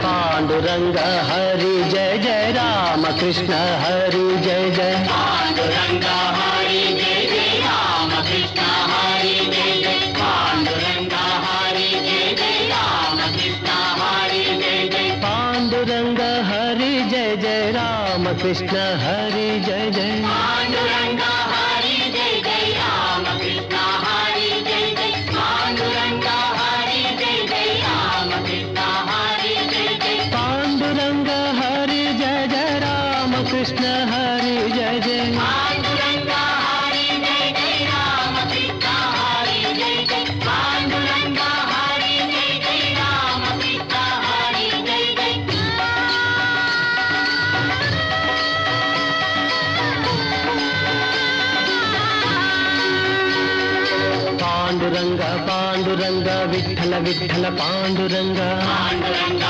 Pandurang Hari Jai Jai Ram Krishna Hari Jai Jai Pandurang Hari Jai Jai Ram Krishna Hari Jai Jai Pandurang Hari Jai Jai Ram Krishna Hari Jai Jai Pandurang Hari Jai Jai Ram Krishna Hari Jai Jai Pandurang Hari Jai Jai Ram Krishna Hari Jai Jai Pandurang Hari Jai Jai Ram Krishna Hari Jai Jai Pandurang Hari Jai Jai Ram Krishna Hari Jai Jai Pandurang Hari Jai Jai Ram Krishna Hari Jai Jai Pandurang Hari Jai Jai Ram Krishna Hari Jai Jai Pandurang Pandurang Vitthal Vitthal Pandurang Pandurang